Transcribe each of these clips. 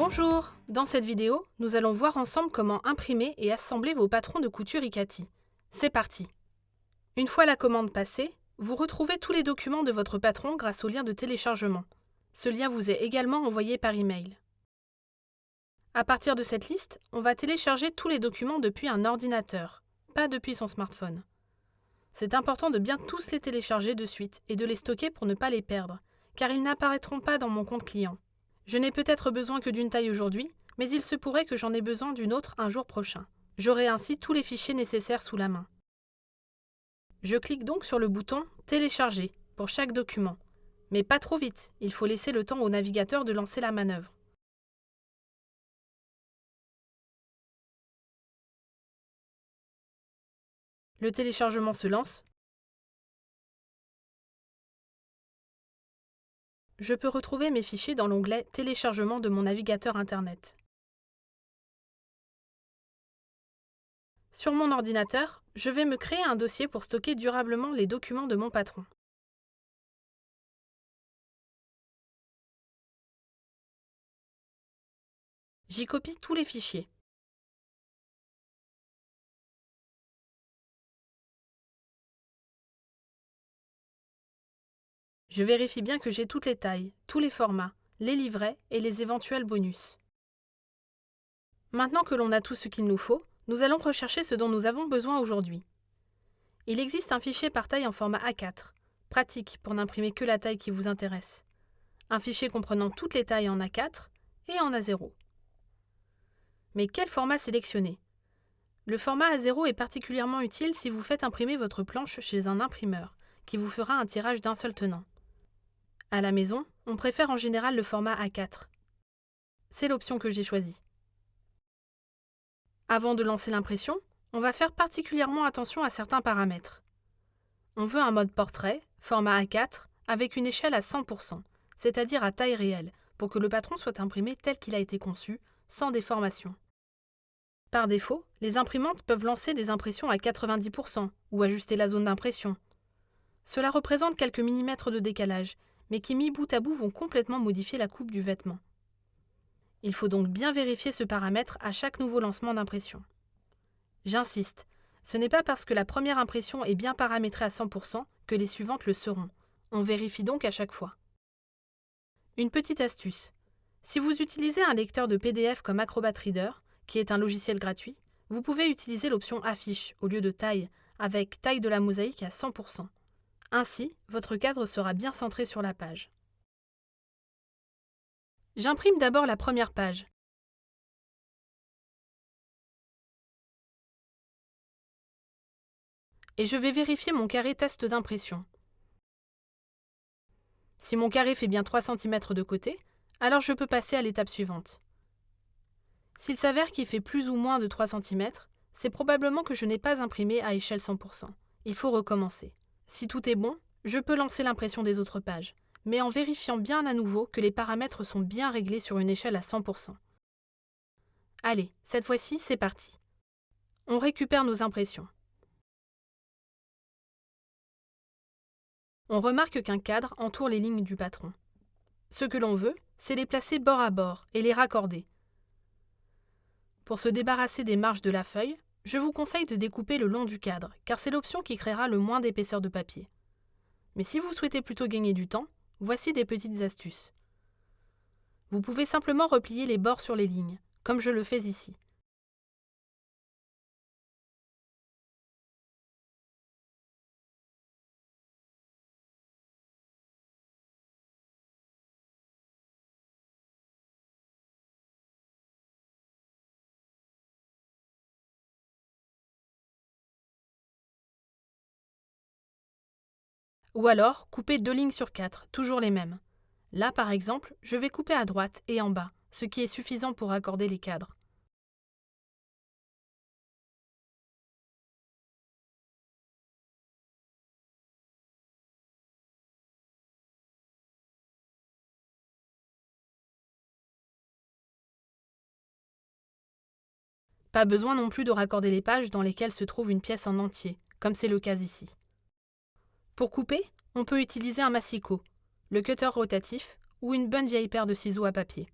Bonjour! Dans cette vidéo, nous allons voir ensemble comment imprimer et assembler vos patrons de couture Ikati. C'est parti! Une fois la commande passée, vous retrouvez tous les documents de votre patron grâce au lien de téléchargement. Ce lien vous est également envoyé par email. À partir de cette liste, on va télécharger tous les documents depuis un ordinateur, pas depuis son smartphone. C'est important de bien tous les télécharger de suite et de les stocker pour ne pas les perdre, car ils n'apparaîtront pas dans mon compte client. Je n'ai peut-être besoin que d'une taille aujourd'hui, mais il se pourrait que j'en ai besoin d'une autre un jour prochain. J'aurai ainsi tous les fichiers nécessaires sous la main. Je clique donc sur le bouton « Télécharger » pour chaque document. Mais pas trop vite, il faut laisser le temps au navigateur de lancer la manœuvre. Le téléchargement se lance. Je peux retrouver mes fichiers dans l'onglet « Téléchargement » de mon navigateur Internet. Sur mon ordinateur, je vais me créer un dossier pour stocker durablement les documents de mon patron. J'y copie tous les fichiers. Je vérifie bien que j'ai toutes les tailles, tous les formats, les livrets et les éventuels bonus. Maintenant que l'on a tout ce qu'il nous faut, nous allons rechercher ce dont nous avons besoin aujourd'hui. Il existe un fichier par taille en format A4, pratique pour n'imprimer que la taille qui vous intéresse. Un fichier comprenant toutes les tailles en A4 et en A0. Mais quel format sélectionner? Le format A0 est particulièrement utile si vous faites imprimer votre planche chez un imprimeur, qui vous fera un tirage d'un seul tenant. À la maison, on préfère en général le format A4. C'est l'option que j'ai choisie. Avant de lancer l'impression, on va faire particulièrement attention à certains paramètres. On veut un mode portrait, format A4, avec une échelle à 100%, c'est-à-dire à taille réelle, pour que le patron soit imprimé tel qu'il a été conçu, sans déformation. Par défaut, les imprimantes peuvent lancer des impressions à 90% ou ajuster la zone d'impression. Cela représente quelques millimètres de décalage, mais qui mis bout à bout vont complètement modifier la coupe du vêtement. Il faut donc bien vérifier ce paramètre à chaque nouveau lancement d'impression. J'insiste, ce n'est pas parce que la première impression est bien paramétrée à 100% que les suivantes le seront. On vérifie donc à chaque fois. Une petite astuce. Si vous utilisez un lecteur de PDF comme Acrobat Reader, qui est un logiciel gratuit, vous pouvez utiliser l'option Affiche au lieu de Taille, avec taille de la mosaïque à 100%. Ainsi, votre cadre sera bien centré sur la page. J'imprime d'abord la première page. Et je vais vérifier mon carré test d'impression. Si mon carré fait bien 3 cm de côté, alors je peux passer à l'étape suivante. S'il s'avère qu'il fait plus ou moins de 3 cm, c'est probablement que je n'ai pas imprimé à échelle 100%. Il faut recommencer. Si tout est bon, je peux lancer l'impression des autres pages, mais en vérifiant bien à nouveau que les paramètres sont bien réglés sur une échelle à 100%. Allez, cette fois-ci, c'est parti. On récupère nos impressions. On remarque qu'un cadre entoure les lignes du patron. Ce que l'on veut, c'est les placer bord à bord et les raccorder. Pour se débarrasser des marges de la feuille, je vous conseille de découper le long du cadre, car c'est l'option qui créera le moins d'épaisseur de papier. Mais si vous souhaitez plutôt gagner du temps, voici des petites astuces. Vous pouvez simplement replier les bords sur les lignes, comme je le fais ici. Ou alors, coupez 2 lignes sur 4, toujours les mêmes. Là, par exemple, je vais couper à droite et en bas, ce qui est suffisant pour raccorder les cadres. Pas besoin non plus de raccorder les pages dans lesquelles se trouve une pièce en entier, comme c'est le cas ici. Pour couper, on peut utiliser un massicot, le cutter rotatif ou une bonne vieille paire de ciseaux à papier.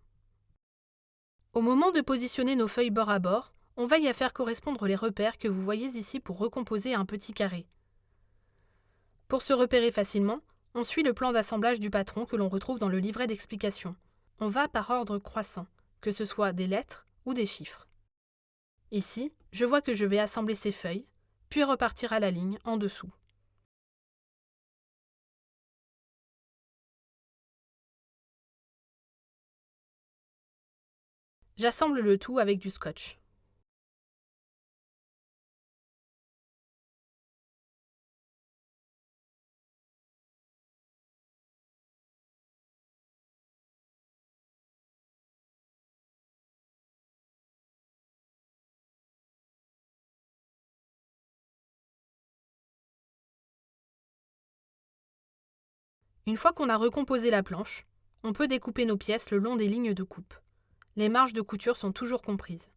Au moment de positionner nos feuilles bord à bord, on veille à faire correspondre les repères que vous voyez ici pour recomposer un petit carré. Pour se repérer facilement, on suit le plan d'assemblage du patron que l'on retrouve dans le livret d'explication. On va par ordre croissant, que ce soit des lettres ou des chiffres. Ici, je vois que je vais assembler ces feuilles, puis repartir à la ligne en dessous. J'assemble le tout avec du scotch. Une fois qu'on a recomposé la planche, on peut découper nos pièces le long des lignes de coupe. Les marges de couture sont toujours comprises.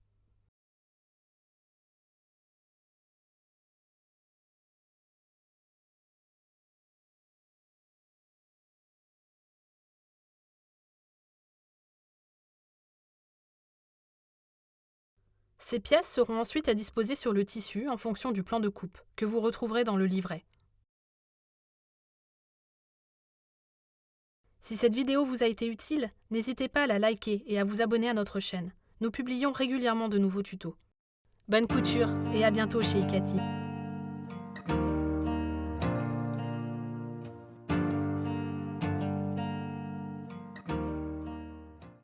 Ces pièces seront ensuite à disposer sur le tissu en fonction du plan de coupe, que vous retrouverez dans le livret. Si cette vidéo vous a été utile, n'hésitez pas à la liker et à vous abonner à notre chaîne. Nous publions régulièrement de nouveaux tutos. Bonne couture et à bientôt chez Ikati.